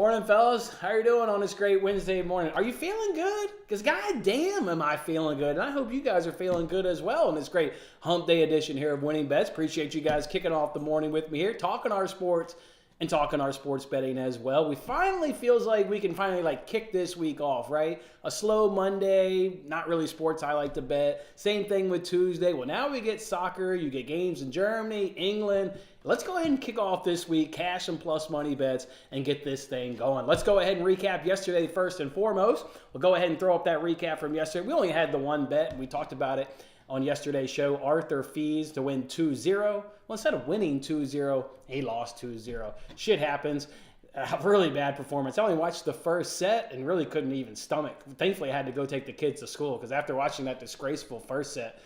Morning, fellas. How are you doing on this great Wednesday morning? Are you feeling good? Because goddamn am I feeling good. And I hope you guys are feeling good as well on this great hump day edition here of Winning Bets. Appreciate you guys kicking off the morning with me here, talking our sports and talking our sports betting as well. We finally feels like we can finally kick this week off, right? A slow Monday, not really sports I like to bet. Same thing with Tuesday. Well, now we get soccer. You get games in Germany, England. Let's go ahead and kick off this week, cash and plus money bets, and get this thing going. Let's go ahead and recap yesterday first and foremost. We'll go ahead and throw up that recap from yesterday. We only had the one bet, and we talked about it on yesterday's show. Arthur Fees to win 2-0. Well, instead of winning 2-0, he lost 2-0. Shit happens. Really bad performance. I only watched the first set and really couldn't even stomach. Thankfully, I had to go take the kids to school because after watching that disgraceful first set,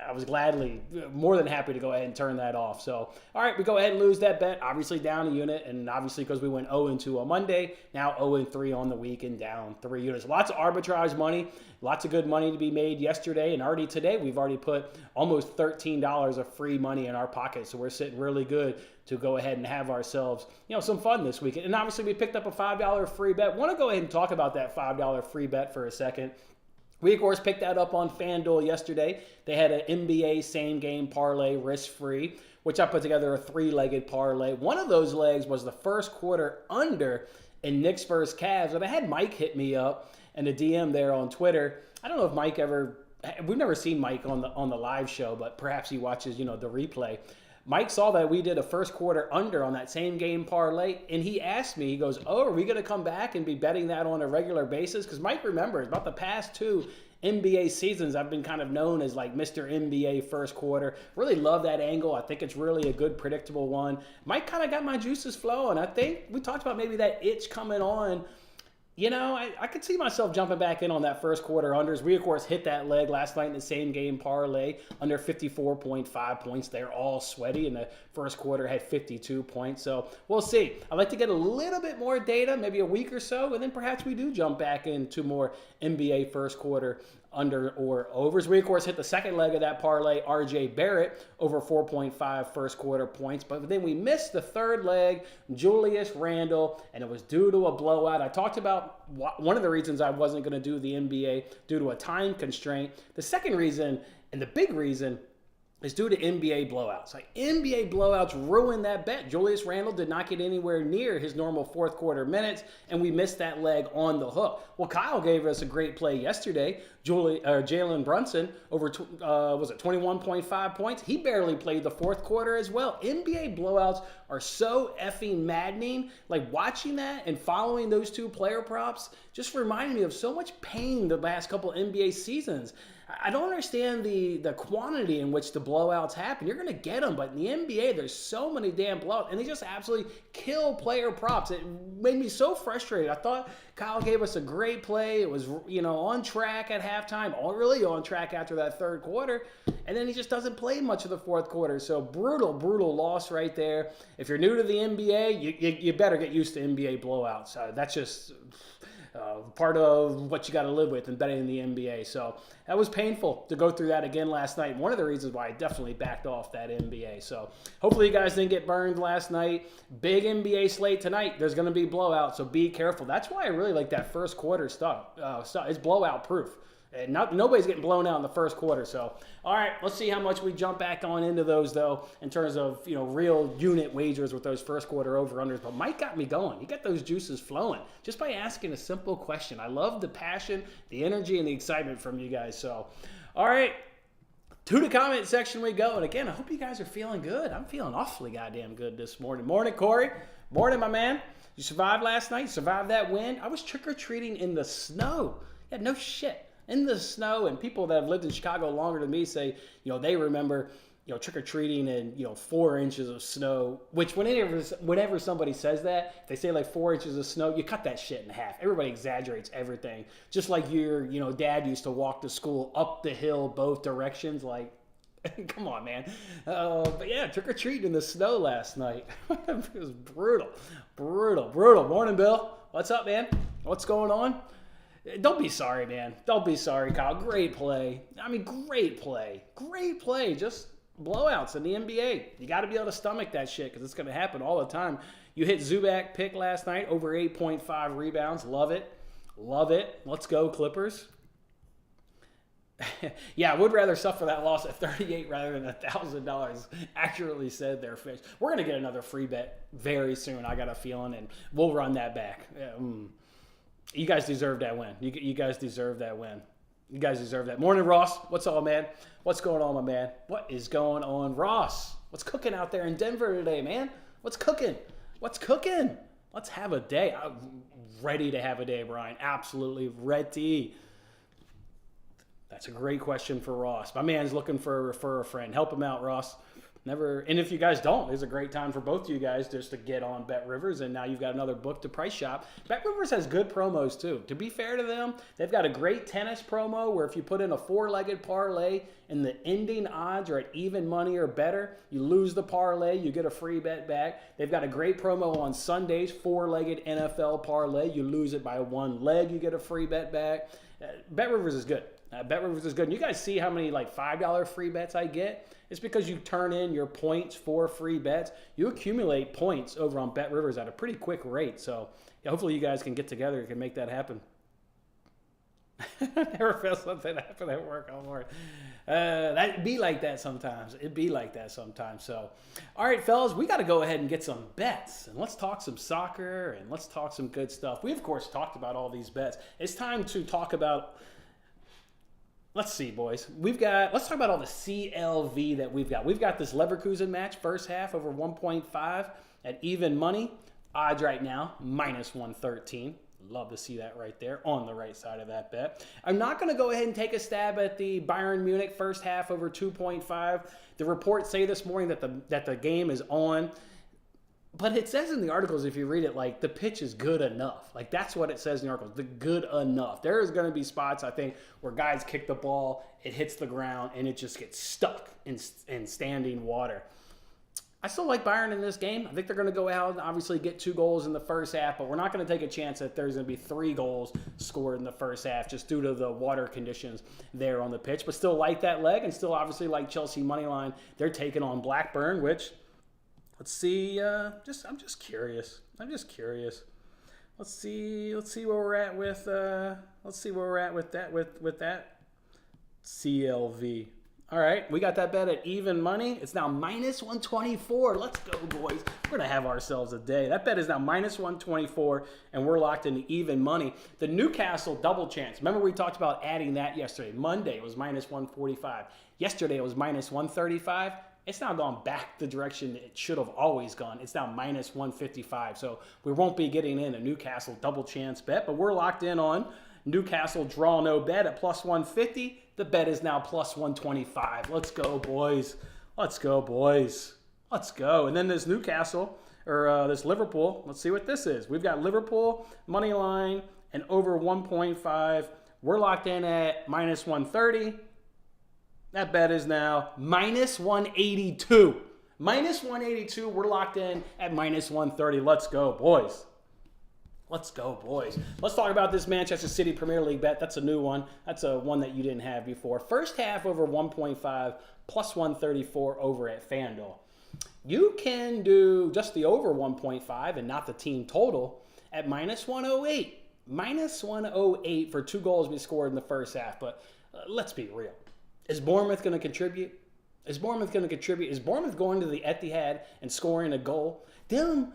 I was gladly, more than happy to go ahead and turn that off. So, all right, we go ahead and lose that bet. Obviously down a unit, and obviously because we went 0-2 on Monday, now 0-3 on the week and down 3 units. Lots of arbitrage money, lots of good money to be made yesterday, and already today we've already put almost $13 of free money in our pocket. So we're sitting really good to go ahead and have ourselves, some fun this weekend. And obviously we picked up a $5 free bet. Want to go ahead and talk about that $5 free bet for a second. We, of course, picked that up on FanDuel yesterday. They had an NBA same-game parlay risk-free, which I put together a three-legged parlay. One of those legs was the first quarter under in Knicks versus Cavs. And I had Mike hit me up in the DM there on Twitter. I don't know if Mike we've never seen Mike on the live show, but perhaps he watches, the replay. Mike saw that we did a first quarter under on that same game parlay, and he asked me, he goes, are we going to come back and be betting that on a regular basis? Because Mike remembers about the past two NBA seasons, I've been kind of known as Mr. NBA first quarter. Really love that angle. I think it's really a good, predictable one. Mike kind of got my juices flowing. I think we talked about maybe that itch coming on. I could see myself jumping back in on that first quarter unders. We, of course, hit that leg last night in the same game parlay under 54.5 points. They're all sweaty, and the first quarter had 52 points. So we'll see. I'd like to get a little bit more data, maybe a week or so, and then perhaps we do jump back into more NBA first quarter under or overs. We, of course, hit the second leg of that parlay, RJ Barrett, over 4.5 first quarter points. But then we missed the third leg, Julius Randle, and it was due to a blowout. I talked about one of the reasons I wasn't going to do the NBA due to a time constraint. The second reason, and the big reason, is due to NBA blowouts. NBA blowouts ruined that bet. Julius Randle did not get anywhere near his normal fourth quarter minutes, and we missed that leg on the hook. Well, Kyle gave us a great play yesterday. Jalen Brunson over, 21.5 points? He barely played the fourth quarter as well. NBA blowouts are so effing maddening. Watching that and following those two player props just reminded me of so much pain the last couple NBA seasons. I don't understand the quantity in which the blowouts happen. You're going to get them, but in the NBA, there's so many damn blowouts, and they just absolutely kill player props. It made me so frustrated. I thought Kyle gave us a great play. It was, on track at halftime, all really on track after that third quarter, and then he just doesn't play much of the fourth quarter. So brutal loss right there. If you're new to the NBA, you better get used to NBA blowouts. That's just part of what you got to live with in betting in the NBA. So that was painful to go through that again last night. One of the reasons why I definitely backed off that NBA. So hopefully you guys didn't get burned last night. Big NBA slate tonight. There's going to be blowouts, so be careful. That's why I really like that first quarter stuff. It's blowout proof. And nobody's getting blown out in the first quarter. So, all right, let's see how much we jump back on into those, though, in terms of, real unit wagers with those first quarter over-unders. But Mike got me going. He got those juices flowing just by asking a simple question. I love the passion, the energy, and the excitement from you guys. So, all right, to the comment section we go. And, again, I hope you guys are feeling good. I'm feeling awfully goddamn good this morning. Morning, Corey. Morning, my man. You survived last night? Survived that wind? I was trick-or-treating in the snow. Yeah, no shit. In the snow, and people that have lived in Chicago longer than me say, they remember, trick-or-treating in, 4 inches of snow, which whenever somebody says that, if they say 4 inches of snow, you cut that shit in half. Everybody exaggerates everything. Just like your, dad used to walk to school up the hill both directions, come on, man. But yeah, trick-or-treating in the snow last night. It was brutal. Morning, Bill. What's up, man? What's going on? Don't be sorry, man. Don't be sorry, Kyle. Great play. Great play. Just blowouts in the NBA. You got to be able to stomach that shit because it's going to happen all the time. You hit Zubac pick last night, over 8.5 rebounds. Love it. Love it. Let's go, Clippers. Yeah, I would rather suffer that loss at 38 rather than $1,000. Accurately said there, Fish. We're going to get another free bet very soon, I got a feeling, and we'll run that back. You guys deserve that win. You guys deserve that win. You guys deserve that. Morning, Ross. What's up, man? What's going on, my man? What is going on, Ross? What's cooking out there in Denver today, man? What's cooking? What's cooking? Let's have a day. I'm ready to have a day, Brian. Absolutely ready. That's a great question for Ross. My man's looking for a friend. Help him out, Ross. And if you guys don't, it's a great time for both of you guys just to get on Bet Rivers, and now you've got another book to price shop. Bet Rivers has good promos too. To be fair to them, they've got a great tennis promo where if you put in a four-legged parlay and the ending odds are at even money or better, you lose the parlay, you get a free bet back. They've got a great promo on Sundays, four-legged NFL parlay. You lose it by one leg, you get a free bet back. Bet Rivers is good. Bet Rivers is good. And you guys see how many like $5 free bets I get? It's because you turn in your points for free bets. You accumulate points over on Bet Rivers at a pretty quick rate. So yeah, hopefully you guys can get together and can make that happen. Never felt something happen at work all morning. That'd be like that sometimes. It'd be like that sometimes. So, all right, fellas, we got to go ahead and get some bets. And let's talk some soccer and let's talk some good stuff. We, of course, talked about all these bets. It's time to talk about... Let's see, boys. Let's talk about all the CLV that we've got. We've got this Leverkusen match, first half over 1.5 at even money. Odds right now, minus 113. Love to see that right there on the right side of that bet. I'm not going to go ahead and take a stab at the Bayern Munich first half over 2.5. The reports say this morning that the game is on. But it says in the articles, if you read it, like the pitch is good enough. Like that's what it says in the articles, the good enough. There is going to be spots, I think, where guys kick the ball, it hits the ground, and it just gets stuck in standing water. I still like Bayern in this game. I think they're going to go out and obviously get 2 goals in the first half, but we're not going to take a chance that there's going to be 3 goals scored in the first half just due to the water conditions there on the pitch. But still like that leg and still obviously like Chelsea moneyline. They're taking on Blackburn, which... Let's see. I'm just curious. Let's see where we're at with. Let's see where we're at with that. With that CLV. All right, we got that bet at even money. It's now minus 124. Let's go, boys. We're gonna have ourselves a day. That bet is now minus 124, and we're locked into even money. The Newcastle double chance. Remember we talked about adding that yesterday. Monday it was minus 145. Yesterday it was minus 135. It's now gone back the direction it should have always gone. It's now minus 155. So we won't be getting in a Newcastle double chance bet, but we're locked in on Newcastle draw no bet at plus 150. The bet is now plus 125. Let's go, boys. Let's go, boys. Let's go. And then this Newcastle, or this Liverpool, let's see what this is. We've got Liverpool, money line, and over 1.5. We're locked in at minus 130. That bet is now minus 182. Minus 182. We're locked in at minus 130. Let's go, boys. Let's go, boys. Let's talk about this Manchester City Premier League bet. That's a new one. That's a one that you didn't have before. First half over 1.5, plus 134 over at FanDuel. You can do just the over 1.5 and not the team total at minus 108. Minus 108 for 2 goals we scored in the first half. But let's be real. Is Bournemouth going to contribute? Is Bournemouth going to the Etihad and scoring a goal? Them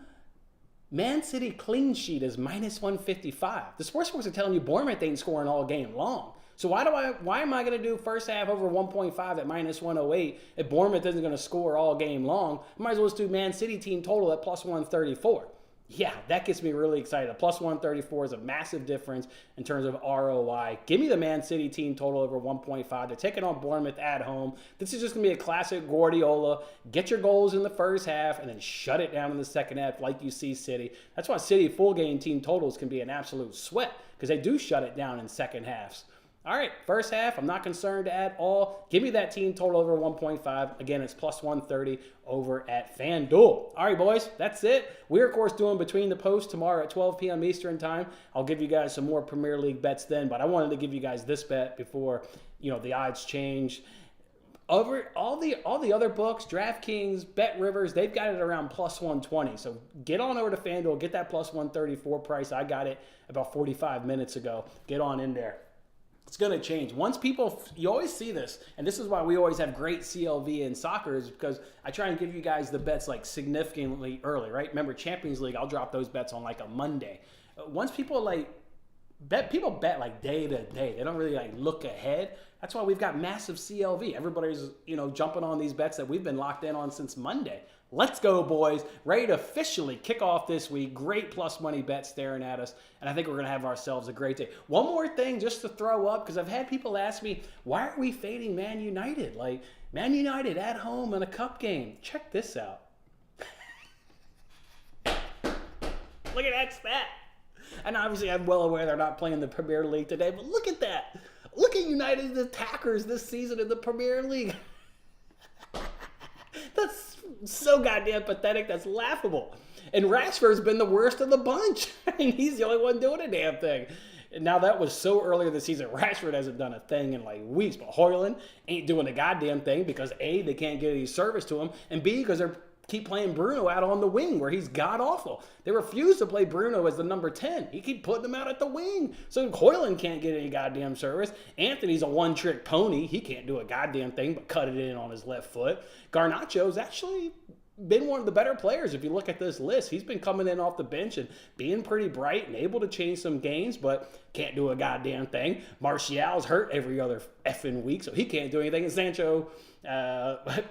Man City clean sheet is minus 155. The sportsbooks are telling you Bournemouth ain't scoring all game long. So why am I going to do first half over 1.5 at minus 108 if Bournemouth isn't going to score all game long? I might as well just do Man City team total at plus 134. Yeah, that gets me really excited. A plus 134 is a massive difference in terms of ROI. Give me the Man City team total over 1.5. They're taking on Bournemouth at home. This is just going to be a classic Guardiola. Get your goals in the first half and then shut it down in the second half like you see City. That's why City full game team totals can be an absolute sweat because they do shut it down in second halves. All right, first half, I'm not concerned at all. Give me that team total over 1.5. Again, it's plus 130 over at FanDuel. All right, boys, that's it. We're, of course, doing Between the Posts tomorrow at 12 p.m. Eastern time. I'll give you guys some more Premier League bets then, but I wanted to give you guys this bet before, the odds change. Over all the other books, DraftKings, Bet Rivers, they've got it around plus 120. So get on over to FanDuel, get that plus 134 price. I got it about 45 minutes ago. Get on in there. It's going to change. Once people, you always see this, and this is why we always have great CLV in soccer, is because I try and give you guys the bets like significantly early, right? Remember, Champions League, I'll drop those bets on like a Monday. Once people bet like day to day. They don't really like look ahead. That's why we've got massive CLV. Everybody's, jumping on these bets that we've been locked in on since Monday. Let's go, boys. Ready to officially kick off this week. Great plus money bet staring at us. And I think we're going to have ourselves a great day. One more thing just to throw up, because I've had people ask me, why are we fading Man United? Like, Man United at home in a cup game. Check this out. Look at that stat. And obviously, I'm well aware they're not playing the Premier League today, but look at that. Look at United's attackers this season in the Premier League. That's so goddamn pathetic. That's laughable. And Rashford's been the worst of the bunch. I mean, he's the only one doing a damn thing. And now that was so earlier this season. Rashford hasn't done a thing in like weeks, but Højlund ain't doing a goddamn thing because A, they can't get any service to him, and B, because they're keep playing Bruno out on the wing where he's god-awful. They refuse to play Bruno as the number 10. You keep putting him out at the wing. So Højlund can't get any goddamn service. Anthony's a one-trick pony. He can't do a goddamn thing but cut it in on his left foot. Garnacho's actually been one of the better players if you look at this list. He's been coming in off the bench and being pretty bright and able to change some games, but can't do a goddamn thing. Martial's hurt every other effing week, so he can't do anything. And Sancho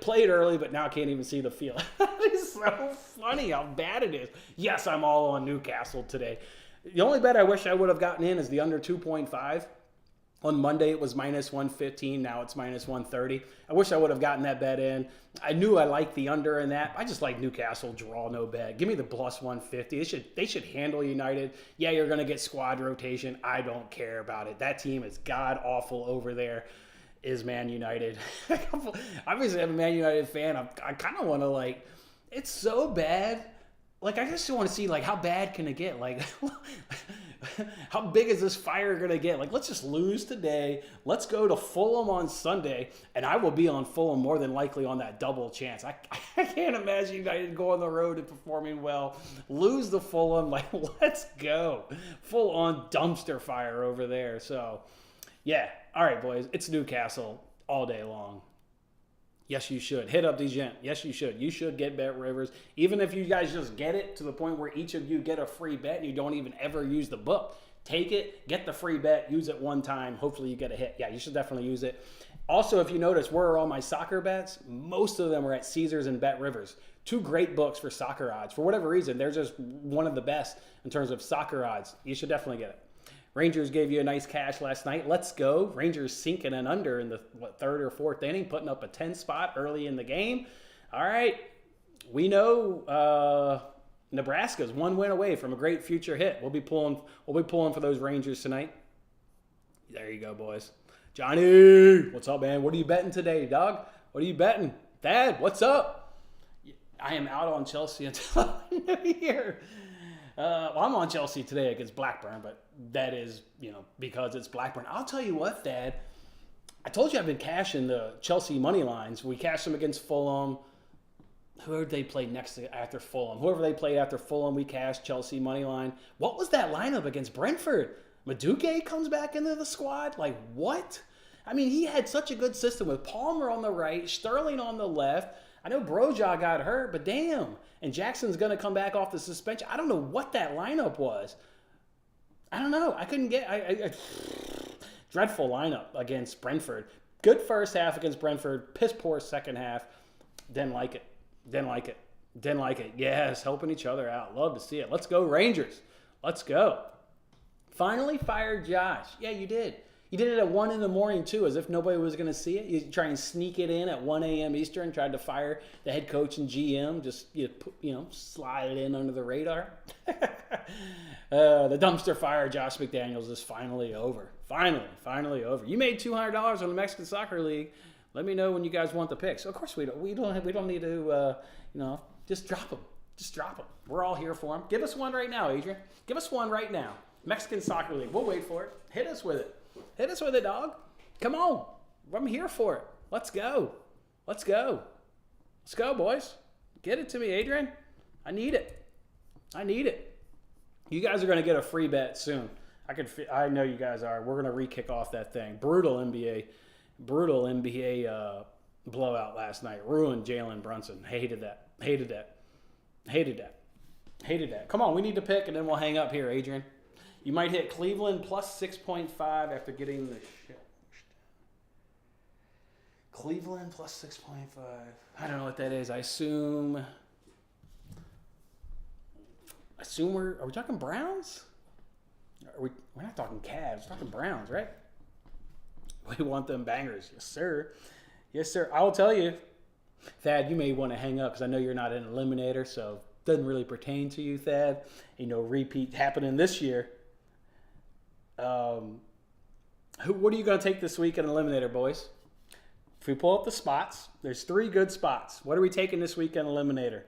played early, but now can't even see the field. It's so funny how bad it is. Yes, I'm all on Newcastle today. The only bet I wish I would have gotten in is the under 2.5. On Monday, it was minus 115. Now it's minus 130. I wish I would have gotten that bet in. I knew I liked the under in that. I just like Newcastle draw no bet. Give me the plus 150. They should handle United. Yeah, you're going to get squad rotation. I don't care about it. That team is god-awful over there. Is Man United. Obviously, I'm a Man United fan. I kind of want to, it's so bad. I just want to see, how bad can it get? How big is this fire going to get? Let's just lose today. Let's go to Fulham on Sunday, and I will be on Fulham more than likely on that double chance. I can't imagine United go on the road and performing well. Lose to Fulham. Let's go. Full on dumpster fire over there. So, yeah. All right, boys. It's Newcastle all day long. Yes, you should. Hit up Degent. Yes, you should. You should get Bet Rivers. Even if you guys just get it to the point where each of you get a free bet and you don't even ever use the book. Take it, get the free bet, use it one time. Hopefully you get a hit. Yeah, you should definitely use it. Also, if you notice, where are all my soccer bets? Most of them are at Caesars and Bet Rivers. Two great books for soccer odds. For whatever reason, they're just one of the best in terms of soccer odds. You should definitely get it. Rangers gave you a nice cash last night. Let's go. Rangers sinking an under in the third or fourth inning, putting up a 10 spot early in the game. All right. We know Nebraska's one win away from a great future hit. We'll be pulling for those Rangers tonight. There you go, boys. Johnny, what's up, man? What are you betting today, dog? What are you betting? Dad, what's up? I am out on Chelsea until New Year. Well, I'm on Chelsea today against Blackburn, but that is, because it's Blackburn. I'll tell you what, Dad. I told you I've been cashing the Chelsea money lines. We cashed them against Fulham. Whoever they played after Fulham. Whoever they played after Fulham, we cashed Chelsea money line. What was that lineup against Brentford? Madueke comes back into the squad? What? I mean, he had such a good system with Palmer on the right, Sterling on the left. I know Broja got hurt, but damn. And Jackson's going to come back off the suspension. I don't know what that lineup was. I don't know. I couldn't get... Dreadful lineup against Brentford. Good first half against Brentford. Piss poor second half. Didn't like it. Yes, helping each other out. Love to see it. Let's go, Rangers. Let's go. Finally fired Josh. Yeah, you did. You did it at 1 in the morning, too, as if nobody was going to see it. You try and sneak it in at 1 a.m. Eastern, tried to fire the head coach and GM, just, slide it in under the radar. The dumpster fire, Josh McDaniels, is finally over. Finally over. You made $200 on the Mexican Soccer League. Let me know when you guys want the picks. Of course, we don't need to, just drop them. Just drop them. We're all here for them. Give us one right now, Adrian. Give us one right now. Mexican Soccer League. We'll wait for it. Hit us with it. Hit us with it, dog. Come on. I'm here for it. Let's go. Let's go. Let's go, boys. Get it to me, Adrian. I need it. I need it. You guys are going to get a free bet soon. I know you guys are. We're going to re-kick off that thing. Brutal NBA blowout last night. Ruined Jalen Brunson. Hated that. Come on, we need to pick, and then we'll hang up here, Adrian. You might hit Cleveland plus 6.5 after getting the shit. Cleveland plus 6.5. I don't know what that is. I assume are we talking Browns? We're not talking Cavs. We're talking Browns, right? We want them bangers. Yes, sir. Yes, sir. I will tell you, Thad, you may want to hang up because I know you're not an eliminator, so it doesn't really pertain to you, Thad. Repeat happening this year. What are you going to take this week in eliminator, boys? If we pull up the spots, there's 3 good spots. What are we taking this week in eliminator?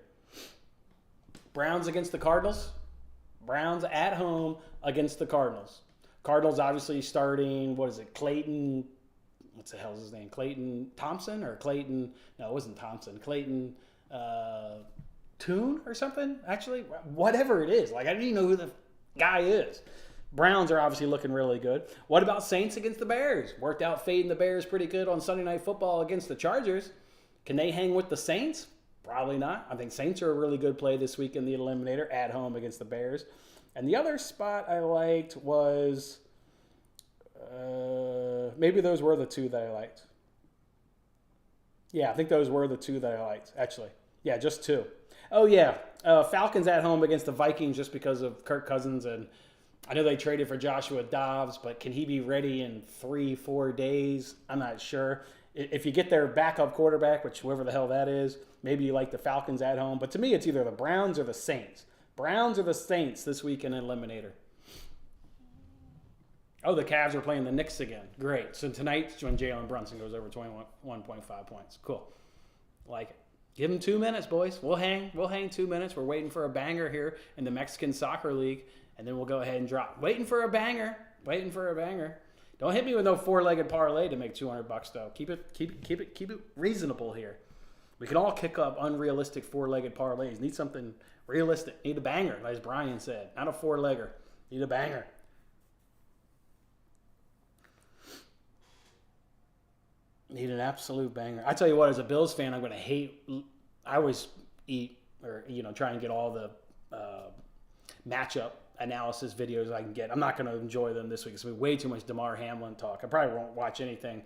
Browns against the Cardinals. Browns at home against the Cardinals. Cardinals obviously starting, Clayton, what's the hell's his name? Clayton Thompson or Clayton, no, it wasn't Thompson. Clayton Tune or something, actually. Whatever it is. I don't even know who the guy is. Browns are obviously looking really good. What about Saints against the Bears? Worked out fading the Bears pretty good on Sunday Night Football against the Chargers. Can they hang with the Saints? Probably not. I think Saints are a really good play this week in the eliminator at home against the Bears. And the other spot I liked was maybe those were the 2 that I liked. Yeah, I think those were the 2 that I liked, actually. Yeah, just 2. Oh, yeah. Falcons at home against the Vikings just because of Kirk Cousins. And I know they traded for Joshua Dobbs, but can he be ready in 3-4 days? I'm not sure. If you get their backup quarterback, which whoever the hell that is, maybe you like the Falcons at home. But to me, it's either the Browns or the Saints. Browns or the Saints this week in eliminator. Oh, the Cavs are playing the Knicks again. Great. So tonight's when Jalen Brunson goes over 21.5 points. Cool. Like it. Give them 2 minutes, boys. We'll hang 2 minutes. We're waiting for a banger here in the Mexican Soccer League, and then we'll go ahead and drop. Waiting for a banger. Don't hit me with no 4-legged parlay to make $200 though. Keep it reasonable here. We can all kick up unrealistic 4-legged parlays. Need something realistic. Need a banger, as Brian said. Not a 4-legger. Need a banger. Need an absolute banger. I tell you what, as a Bills fan, I'm going to hate. I always eat or try and get all the matchup analysis videos I can get. I'm not going to enjoy them this week. It's going to be way too much Damar Hamlin talk. I probably won't watch anything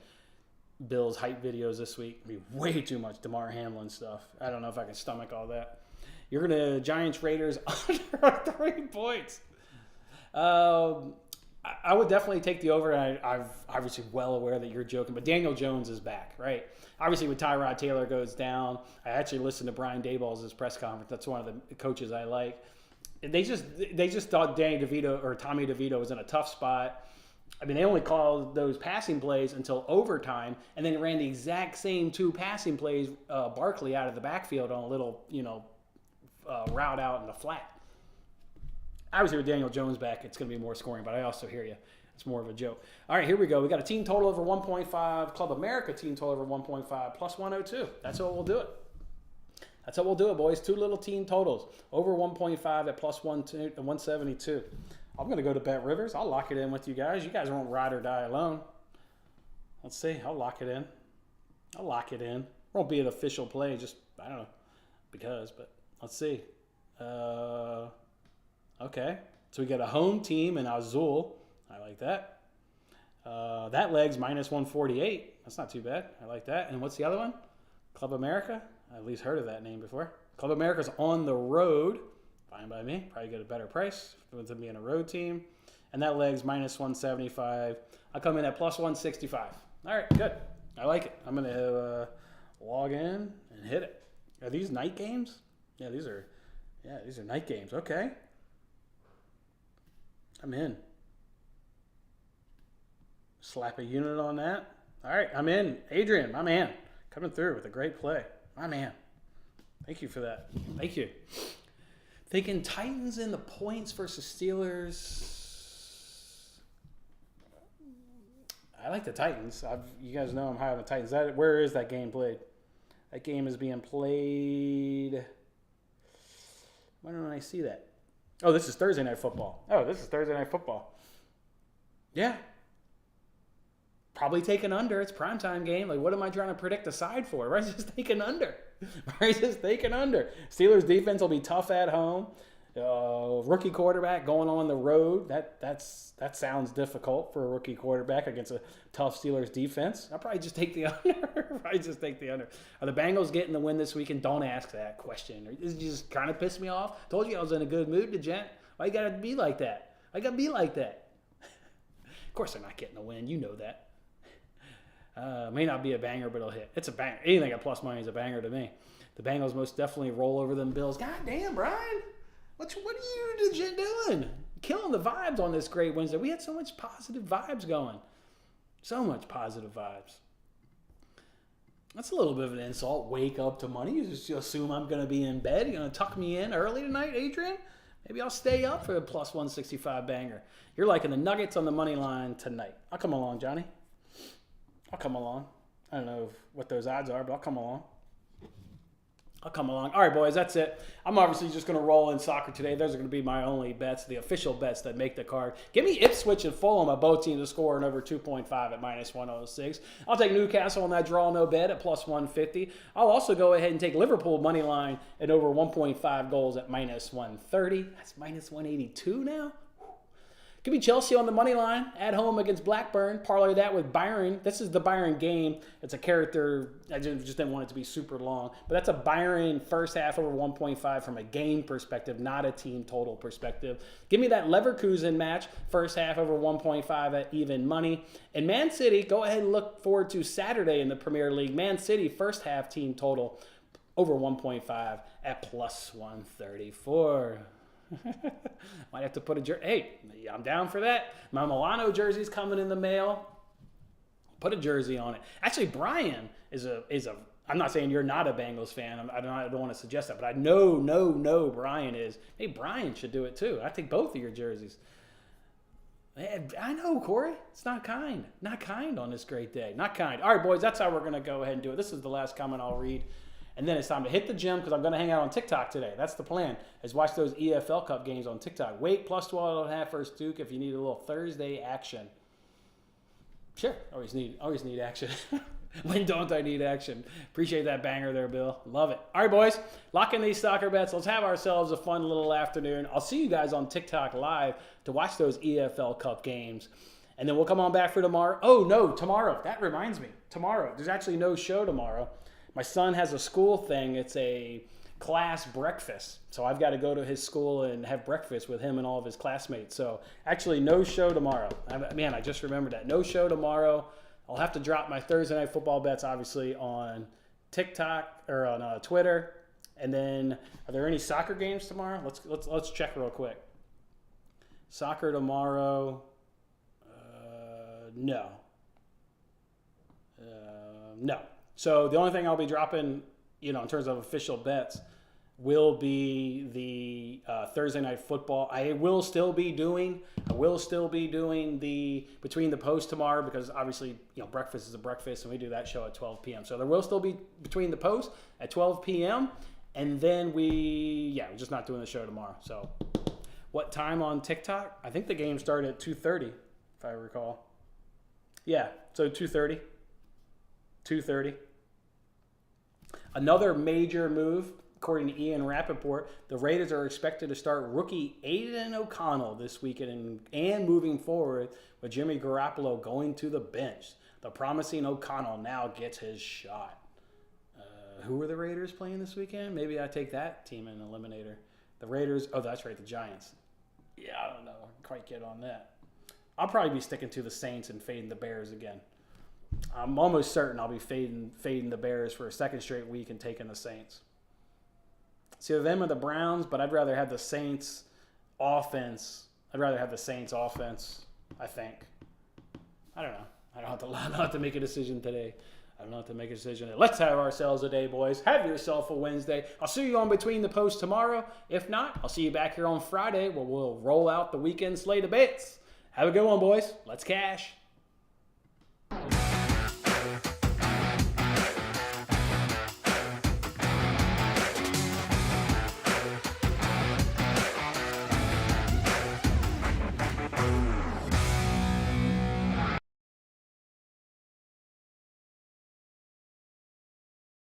Bills hype videos this week. It'll be way too much Damar Hamlin stuff. I don't know if I can stomach all that. You're going to Giants Raiders under 3 points. I would definitely take the over. I'm obviously well aware that you're joking, but Daniel Jones is back, right? Obviously, when Tyrod Taylor goes down, I actually listened to Brian Daboll's press conference. That's one of the coaches I like. They just thought Danny DeVito or Tommy DeVito was in a tough spot. I mean, they only called those passing plays until overtime, and then ran the exact same 2 passing plays, Barkley out of the backfield on a little, route out in the flat. Obviously, with Daniel Jones back, it's going to be more scoring, but I also hear you. It's more of a joke. All right, here we go. We got a team total over 1.5. Club America team total over 1.5 plus 102. That's what we'll do it. That's how we'll do it, boys. 2 little team totals. Over 1.5 at plus 172. I'm going to go to Bet Rivers. I'll lock it in with you guys. You guys won't ride or die alone. Let's see. I'll lock it in. Won't be an official play. Just, I don't know, but let's see. Okay. So we got a home team in Azul. I like that. That leg's minus 148. That's not too bad. I like that. And what's the other one? Club America. I at least heard of that name before. Club America's on the road. Fine by me. Probably get a better price with them being a road team. And that leg's minus 175. I come in at plus 165. All right, good. I like it. I'm going to log in and hit it. Are these night games? Yeah, these are night games. Okay. I'm in. Slap a unit on that. All right, I'm in. Adrian, my man, coming through with a great play. My man. Thank you for that. Thank you. Thinking Titans in the points versus Steelers. I like the Titans. You guys know I'm high on the Titans. Where is that game played? That game is being played. Why don't I see that? Oh, this is Thursday Night Football. Yeah. Probably take an under. It's primetime game. Like, what am I trying to predict the side for? Rice is taking under. Steelers defense will be tough at home. Rookie quarterback going on the road. That sounds difficult for a rookie quarterback against a tough Steelers defense. I'll probably just take the under. Are the Bengals getting the win this weekend? Don't ask that question. This just kind of pissed me off. Told you I was in a good mood, gent. Why you got to be like that? Of course they're not getting the win. You know that. May not be a banger, but it'll hit. It's a banger. Anything at plus money is a banger to me. The Bengals most definitely roll over them Bills. God damn, Brian. What are you doing? Killing the vibes on this great Wednesday. We had so much positive vibes going. So much positive vibes. That's a little bit of an insult. Wake up to money. You just assume I'm going to be in bed. You're going to tuck me in early tonight, Adrian? Maybe I'll stay up for a plus 165 banger. You're liking the Nuggets on the money line tonight. I'll come along, Johnny. I'll come along. I don't know what those odds are, but I'll come along. All right, boys, that's it. I'm obviously just going to roll in soccer today. Those are going to be my only bets, the official bets that make the card. Give me Ipswich and Fulham at both teams to score and over 2.5 at minus 106. I'll take Newcastle on that draw no bet at plus 150. I'll also go ahead and take Liverpool money line at over 1.5 goals at minus 130. That's minus 182 now. Give me Chelsea on the money line at home against Blackburn. Parlay that with Byron. This is the Byron game. It's a character. I just didn't want it to be super long. But that's a Byron first half over 1.5 from a game perspective, not a team total perspective. Give me that Leverkusen match, first half over 1.5 at even money. And Man City, go ahead and look forward to Saturday in the Premier League. Man City, first half team total over 1.5 at plus 134. Might have to put a jersey. Hey, I'm down for that. My Milano jersey's coming in the mail. Put a jersey on it. Actually, Brian is a. I'm not saying you're not a Bengals fan. I don't want to suggest that, but I know Brian is. Hey, Brian should do it too. I take both of your jerseys. I know, Corey. It's not kind. Not kind on this great day. Not kind. All right, boys, that's how we're going to go ahead and do it. This is the last comment I'll read. And then it's time to hit the gym because I'm going to hang out on TikTok today. That's the plan, is watch those EFL Cup games on TikTok. Wake plus 12.5 versus Duke if you need a little Thursday action. Sure, always need action. When don't I need action? Appreciate that banger there, Bill. Love it. All right, boys, lock in these soccer bets. Let's have ourselves a fun little afternoon. I'll see you guys on TikTok live to watch those EFL Cup games. And then we'll come on back for tomorrow. Oh, no, tomorrow. That reminds me. Tomorrow. There's actually no show tomorrow. My son has a school thing. It's a class breakfast. So I've got to go to his school and have breakfast with him and all of his classmates. So actually no show tomorrow. Man, I just remembered that. No show tomorrow. I'll have to drop my Thursday Night Football bets, obviously, on TikTok or on Twitter. And then, are there any soccer games tomorrow? Let's check real quick. Soccer tomorrow. No. No. So the only thing I'll be dropping, in terms of official bets, will be the Thursday Night Football. I will still be doing the Between the Post tomorrow because obviously, breakfast is a breakfast and we do that show at 12 p.m. So there will still be Between the Post at 12 p.m. And then we're just not doing the show tomorrow. So what time on TikTok? I think the game started at 2:30, if I recall. Yeah, so 2:30. 2:30. Another major move, according to Ian Rappaport, the Raiders are expected to start rookie Aiden O'Connell this weekend and moving forward with Jimmy Garoppolo going to the bench. The promising O'Connell now gets his shot. Who are the Raiders playing this weekend? Maybe I take that team in eliminator. The Raiders, oh, that's right, the Giants. Yeah, I don't know. I can't quite get on that. I'll probably be sticking to the Saints and fading the Bears again. I'm almost certain I'll be fading the Bears for a second straight week and taking the Saints. It's either them or the Browns, but I'd rather have the Saints offense. I think. I don't know. I don't have to make a decision today. Let's have ourselves a day, boys. Have yourself a Wednesday. I'll see you on Between the Posts tomorrow. If not, I'll see you back here on Friday where we'll roll out the weekend slate of bets. Have a good one, boys. Let's cash.